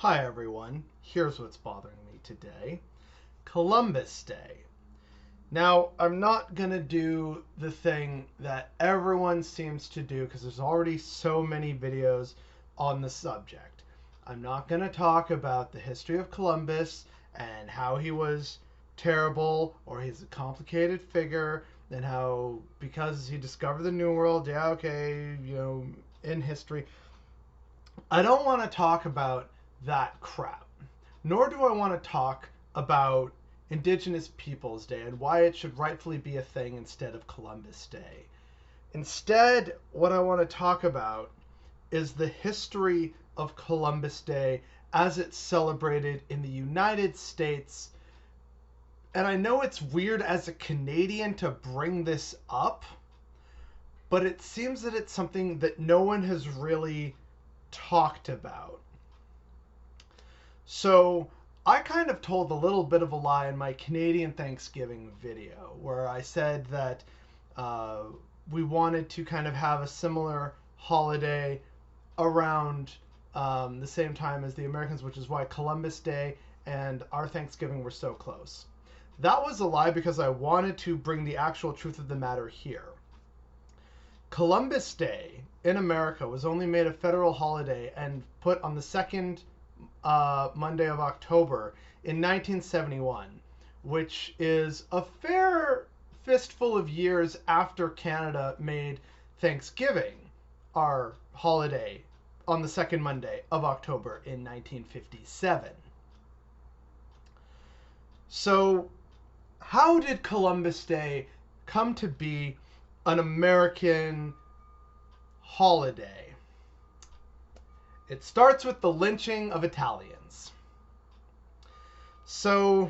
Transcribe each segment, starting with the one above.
Hi everyone, here's what's bothering me today. Columbus Day. Now, I'm not going to do the thing that everyone seems to do because there's already so many videos on the subject. I'm not going to talk about the history of Columbus and how he was terrible or he's a complicated figure and how because he discovered the New World, yeah, okay, in history. I don't want to talk about that crap. Nor do I want to talk about Indigenous Peoples Day and why it should rightfully be a thing instead of Columbus Day. Instead, what I want to talk about is the history of Columbus Day as it's celebrated in the United States. And I know it's weird as a Canadian to bring this up, but it seems that it's something that no one has really talked about. So I kind of told a little bit of a lie in my Canadian Thanksgiving video where I said that uh, we wanted to kind of have a similar holiday around the same time as the Americans, which is why Columbus Day and our Thanksgiving were so close. That was a lie because I wanted to bring the actual truth of the matter here. Columbus Day in America was only made a federal holiday and put on the second Monday of October in 1971, which is a fair fistful of years after Canada made Thanksgiving our holiday on the second Monday of October in 1957. So, how did Columbus Day come to be an American holiday? It starts with the lynching of Italians. So,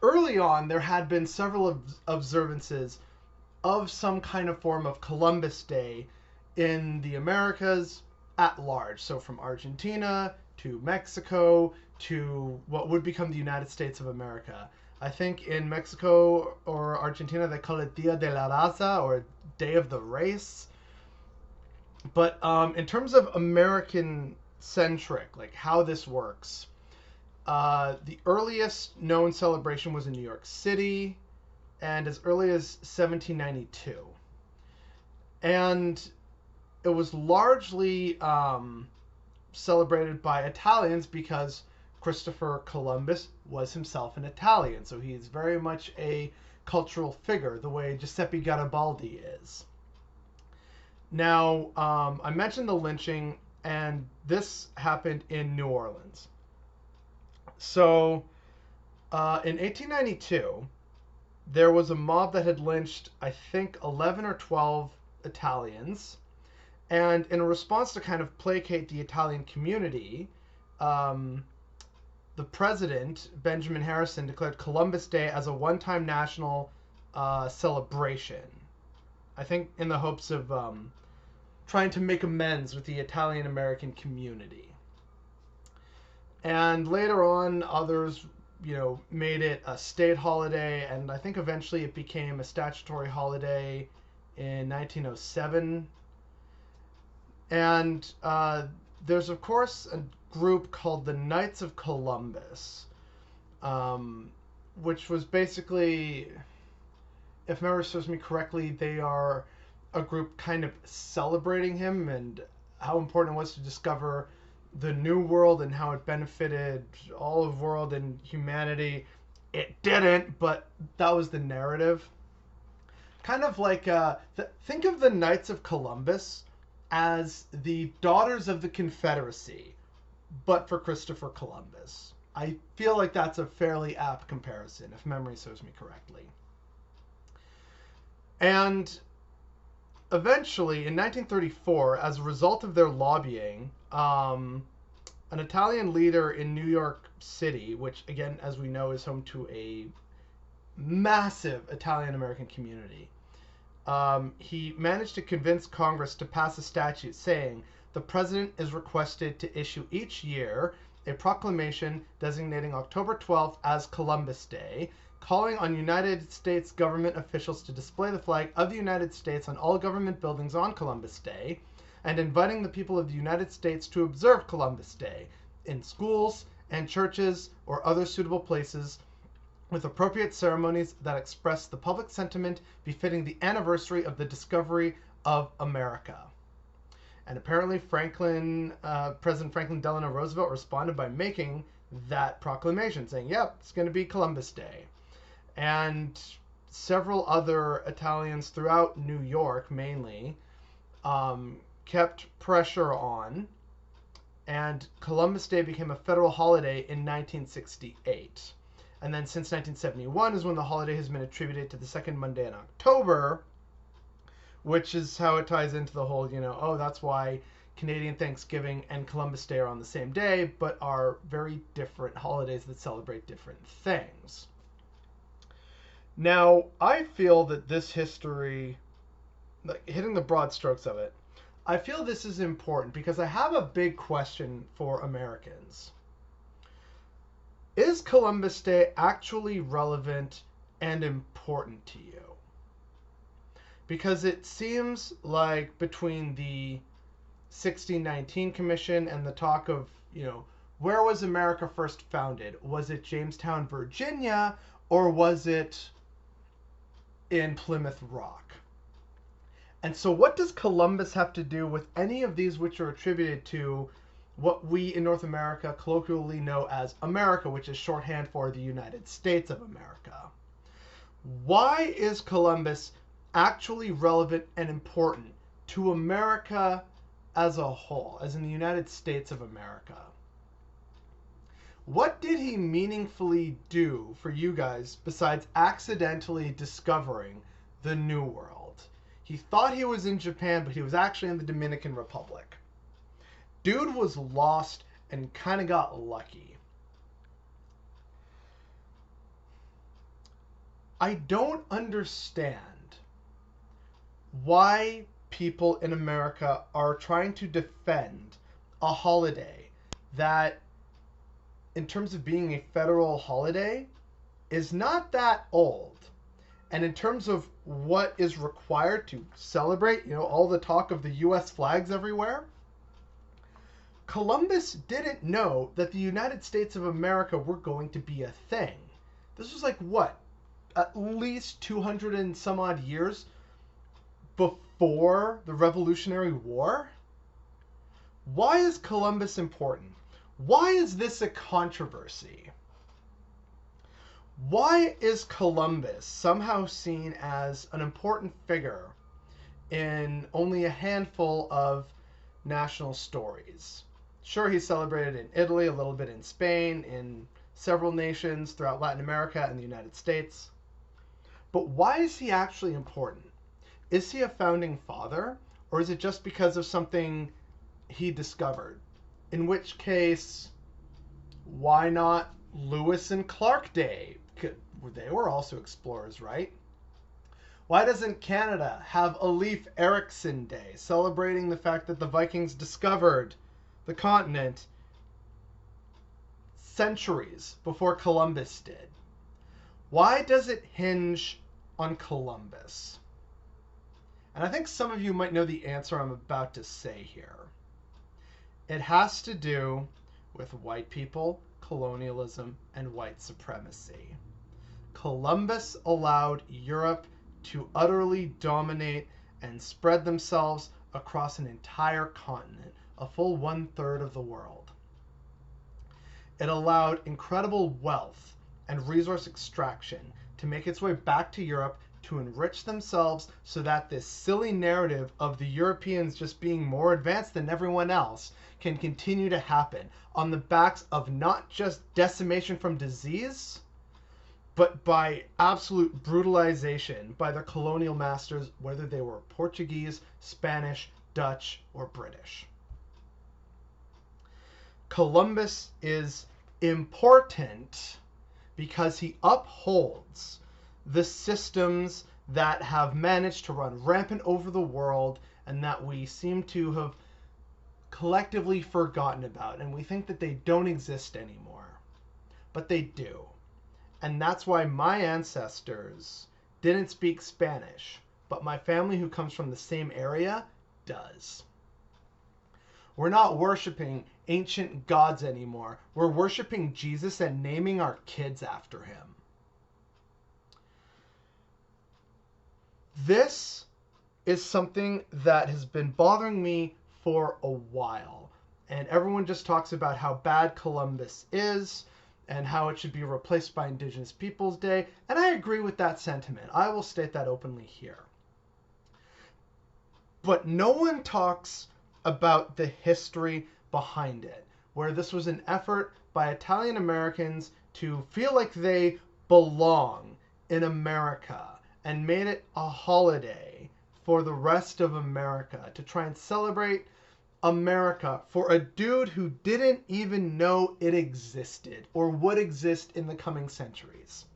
early on, there had been several observances of some kind of form of Columbus Day in the Americas at large. So, from Argentina to Mexico to what would become the United States of America. I think in Mexico or Argentina, they call it Dia de la Raza or Day of the Race. But in terms of American centric, like how this works, the earliest known celebration was in New York City, and as early as 1792. And it was largely celebrated by Italians because Christopher Columbus was himself an Italian. So he's very much a cultural figure, the way Giuseppe Garibaldi is. Now, I mentioned the lynching, and this happened in New Orleans. So, in 1892, there was a mob that had lynched, I think, 11 or 12 Italians. And in a response to kind of placate the Italian community, the president, Benjamin Harrison, declared Columbus Day as a one-time national celebration. I think in the hopes of trying to make amends with the Italian American community. And later on, others, made it a state holiday, and I think eventually it became a statutory holiday in 1907. And there's, of course, a group called the Knights of Columbus, which was basically, if memory serves me correctly, they are a group kind of celebrating him and how important it was to discover the New World and how it benefited all of the world and humanity. It didn't, but that was the narrative. Kind of like, think of the Knights of Columbus as the Daughters of the Confederacy, but for Christopher Columbus. I feel like that's a fairly apt comparison, if memory serves me correctly. And eventually, in 1934, as a result of their lobbying, an Italian leader in New York City, which, again, as we know, is home to a massive Italian-American community, he managed to convince Congress to pass a statute saying the president is requested to issue each year a proclamation designating October 12th as Columbus Day, calling on United States government officials to display the flag of the United States on all government buildings on Columbus Day, and inviting the people of the United States to observe Columbus Day in schools and churches or other suitable places with appropriate ceremonies that express the public sentiment befitting the anniversary of the discovery of America. And apparently President Franklin Delano Roosevelt responded by making that proclamation, saying, yep, it's going to be Columbus Day. And several other Italians throughout New York, mainly, kept pressure on, and Columbus Day became a federal holiday in 1968. And then since 1971 is when the holiday has been attributed to the second Monday in October, which is how it ties into the whole, that's why Canadian Thanksgiving and Columbus Day are on the same day, but are very different holidays that celebrate different things. Now, I feel that this history, like hitting the broad strokes of it, I feel this is important because I have a big question for Americans. Is Columbus Day actually relevant and important to you? Because it seems like between the 1619 Commission and the talk of, where was America first founded? Was it Jamestown, Virginia, or was it in Plymouth Rock? And so what does Columbus have to do with any of these which are attributed to what we in North America colloquially know as America, which is shorthand for the United States of America? Why is Columbus actually relevant and important to America as a whole, as in the United States of America? What did he meaningfully do for you guys besides accidentally discovering the New World? He thought he was in Japan, but he was actually in the Dominican Republic. Dude was lost and kind of got lucky. I don't understand why people in America are trying to defend a holiday that, in terms of being a federal holiday, is not that old. And in terms of what is required to celebrate, all the talk of the U.S. flags everywhere, Columbus didn't know that the United States of America were going to be a thing. This was at least 200 and some odd years before the Revolutionary War? Why is Columbus important? Why is this a controversy? Why is Columbus somehow seen as an important figure in only a handful of national stories? Sure, he's celebrated in Italy, a little bit in Spain, in several nations throughout Latin America and the United States. But why is he actually important? Is he a founding father, or is it just because of something he discovered? In which case, why not Lewis and Clark Day? They were also explorers, right? Why doesn't Canada have a Leif Erikson Day, celebrating the fact that the Vikings discovered the continent centuries before Columbus did? Why does it hinge on Columbus? And I think some of you might know the answer I'm about to say here. It has to do with white people, colonialism, and white supremacy. Columbus allowed Europe to utterly dominate and spread themselves across an entire continent, a full 1/3 of the world. It allowed incredible wealth and resource extraction to make its way back to Europe to enrich themselves so that this silly narrative of the Europeans just being more advanced than everyone else can continue to happen on the backs of not just decimation from disease, but by absolute brutalization by their colonial masters, whether they were Portuguese, Spanish, Dutch, or British. Columbus is important because he upholds the systems that have managed to run rampant over the world and that we seem to have collectively forgotten about, and we think that they don't exist anymore. But they do. And that's why my ancestors didn't speak Spanish, but my family who comes from the same area does. We're not worshiping ancient gods anymore. We're worshiping Jesus and naming our kids after him. This is something that has been bothering me for a while. And everyone just talks about how bad Columbus is and how it should be replaced by Indigenous Peoples Day. And I agree with that sentiment. I will state that openly here. But no one talks about the history behind it, where this was an effort by Italian Americans to feel like they belong in America and made it a holiday for the rest of America to try and celebrate America for a dude who didn't even know it existed or would exist in the coming centuries.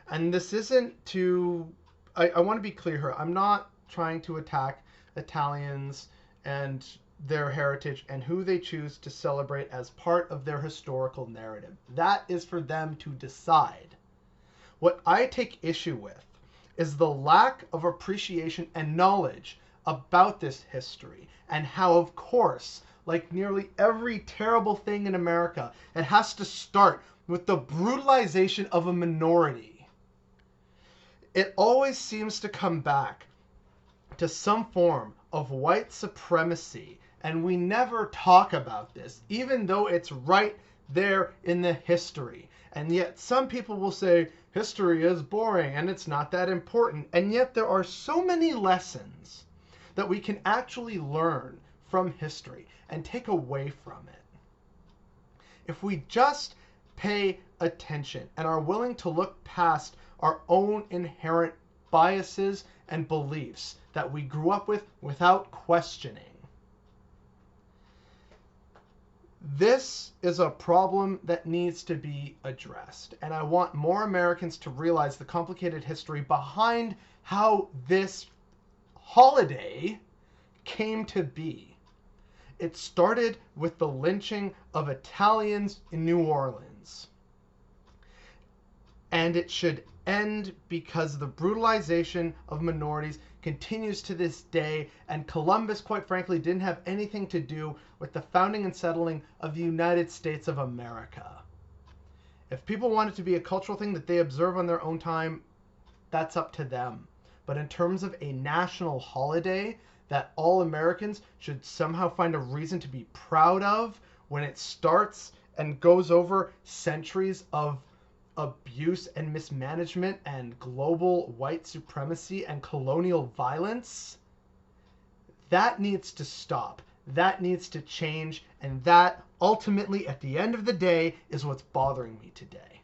And this isn't to... I want to be clear here. I'm not trying to attack Italians and their heritage and who they choose to celebrate as part of their historical narrative. That is for them to decide. What I take issue with is the lack of appreciation and knowledge about this history and how, of course, like nearly every terrible thing in America, it has to start with the brutalization of a minority. It always seems to come back to some form of white supremacy, and we never talk about this, even though it's right there in the history. And yet some people will say history is boring and it's not that important, and yet there are so many lessons that we can actually learn from history and take away from it. If we just pay attention and are willing to look past our own inherent biases and beliefs that we grew up with without questioning. This is a problem that needs to be addressed, and I want more Americans to realize the complicated history behind how this holiday came to be. It started with the lynching of Italians in New Orleans. And it should end because the brutalization of minorities continues to this day, and Columbus, quite frankly, didn't have anything to do with the founding and settling of the United States of America. If people want it to be a cultural thing that they observe on their own time, that's up to them. But in terms of a national holiday that all Americans should somehow find a reason to be proud of when it starts and goes over centuries of abuse and mismanagement and global white supremacy and colonial violence, that needs to stop. That needs to change. And that ultimately, at the end of the day, is what's bothering me today.